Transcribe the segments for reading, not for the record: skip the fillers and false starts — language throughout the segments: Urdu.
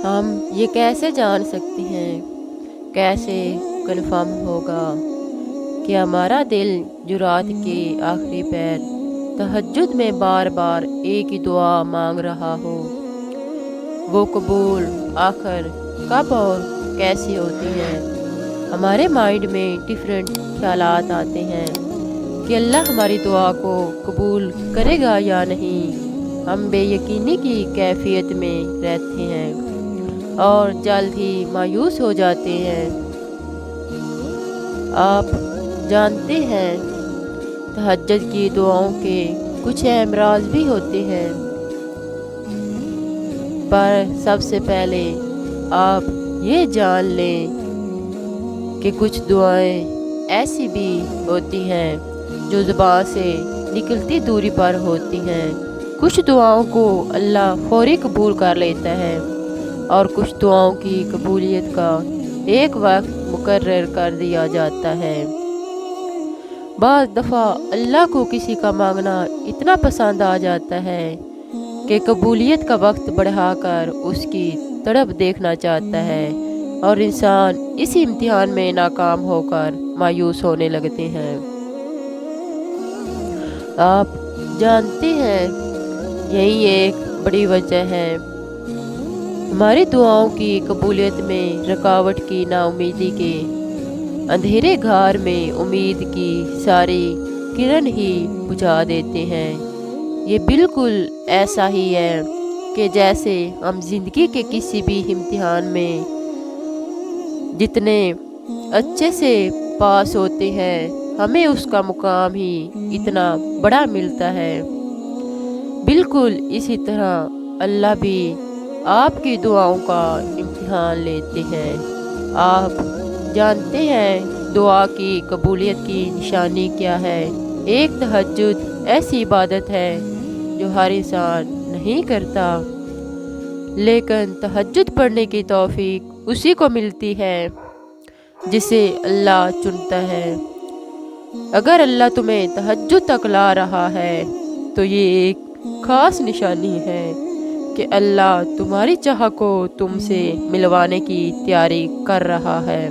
ہم یہ کیسے جان سکتے ہیں، کیسے کنفرم ہوگا کہ ہمارا دل جو رات کے آخری پیر تہجد میں بار بار ایک ہی دعا مانگ رہا ہو، وہ قبول آخر کب اور کیسی ہوتی ہے؟ ہمارے مائنڈ میں ڈیفرنٹ خیالات آتے ہیں کہ اللہ ہماری دعا کو قبول کرے گا یا نہیں۔ ہم بے یقینی کی کیفیت میں رہتے ہیں اور جلد ہی مایوس ہو جاتے ہیں۔ آپ جانتے ہیں تہجد کی دعاؤں کے کچھ اہم راز بھی ہوتے ہیں، پر سب سے پہلے آپ یہ جان لیں کہ کچھ دعائیں ایسی بھی ہوتی ہیں جو زبان سے نکلتی دوری پر ہوتی ہیں۔ کچھ دعاؤں کو اللہ فوری قبول کر لیتا ہے اور کچھ دعاؤں کی قبولیت کا ایک وقت مقرر کر دیا جاتا ہے۔ بعض دفعہ اللہ کو کسی کا مانگنا اتنا پسند آ جاتا ہے کہ قبولیت کا وقت بڑھا کر اس کی تڑپ دیکھنا چاہتا ہے، اور انسان اسی امتحان میں ناکام ہو کر مایوس ہونے لگتے ہیں۔ آپ جانتے ہیں یہی ایک بڑی وجہ ہے ہماری دعاؤں کی قبولیت میں رکاوٹ کی نا امیدی کے اندھیرے گھر میں امید کی ساری کرن ہی بجھا دیتے ہیں۔ یہ بالکل ایسا ہی ہے کہ جیسے ہم زندگی کے کسی بھی امتحان میں جتنے اچھے سے پاس ہوتے ہیں، ہمیں اس کا مقام ہی اتنا بڑا ملتا ہے۔ بالکل اسی طرح اللہ بھی آپ کی دعاؤں کا امتحان لیتے ہیں۔ آپ جانتے ہیں دعا کی قبولیت کی نشانی کیا ہے؟ ایک تہجد ایسی عبادت ہے جو ہر انسان نہیں کرتا، لیکن تہجد پڑھنے کی توفیق اسی کو ملتی ہے جسے اللہ چنتا ہے۔ اگر اللہ تمہیں تہجد تک لا رہا ہے تو یہ ایک خاص نشانی ہے کہ اللہ تمہاری چاہ کو تم سے ملوانے کی تیاری کر رہا ہے۔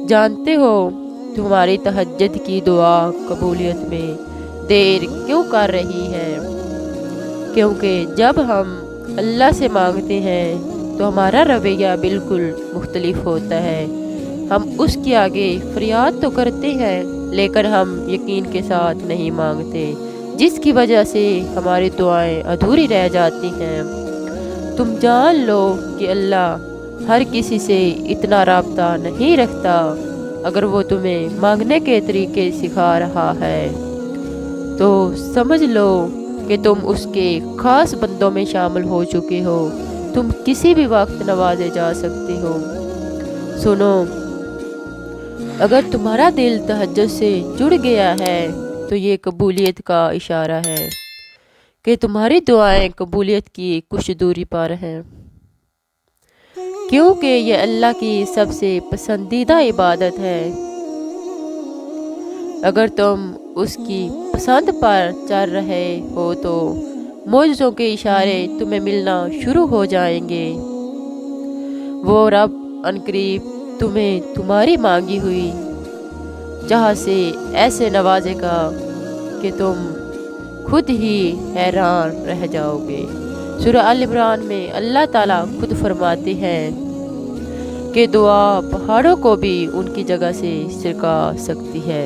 جانتے ہو تمہاری تہجد کی دعا قبولیت میں دیر کیوں کر رہی ہے؟ کیونکہ جب ہم اللہ سے مانگتے ہیں تو ہمارا رویہ بالکل مختلف ہوتا ہے۔ ہم اس کے آگے فریاد تو کرتے ہیں، لیکن ہم یقین کے ساتھ نہیں مانگتے، جس کی وجہ سے ہماری دعائیں ادھوری رہ جاتی ہیں۔ تم جان لو کہ اللہ ہر کسی سے اتنا رابطہ نہیں رکھتا۔ اگر وہ تمہیں مانگنے کے طریقے سکھا رہا ہے تو سمجھ لو کہ تم اس کے خاص بندوں میں شامل ہو چکے ہو۔ تم کسی بھی وقت نوازے جا سکتے ہو۔ سنو، اگر تمہارا دل تہجد سے جڑ گیا ہے تو یہ قبولیت کا اشارہ ہے کہ تمہاری دعائیں قبولیت کی کچھ دوری پر ہیں، کیونکہ یہ اللہ کی سب سے پسندیدہ عبادت ہے۔ اگر تم اس کی پسند پر چل رہے ہو تو معجزوں کے اشارے تمہیں ملنا شروع ہو جائیں گے۔ وہ رب عنقریب تمہیں تمہاری مانگی ہوئی چاہ سے ایسے نوازے گا کہ تم خود ہی حیران رہ جاؤ گے۔ سورہ آل عمران میں اللہ تعالیٰ خود فرماتے ہیں کہ دعا پہاڑوں کو بھی ان کی جگہ سے سرکا سکتی ہے۔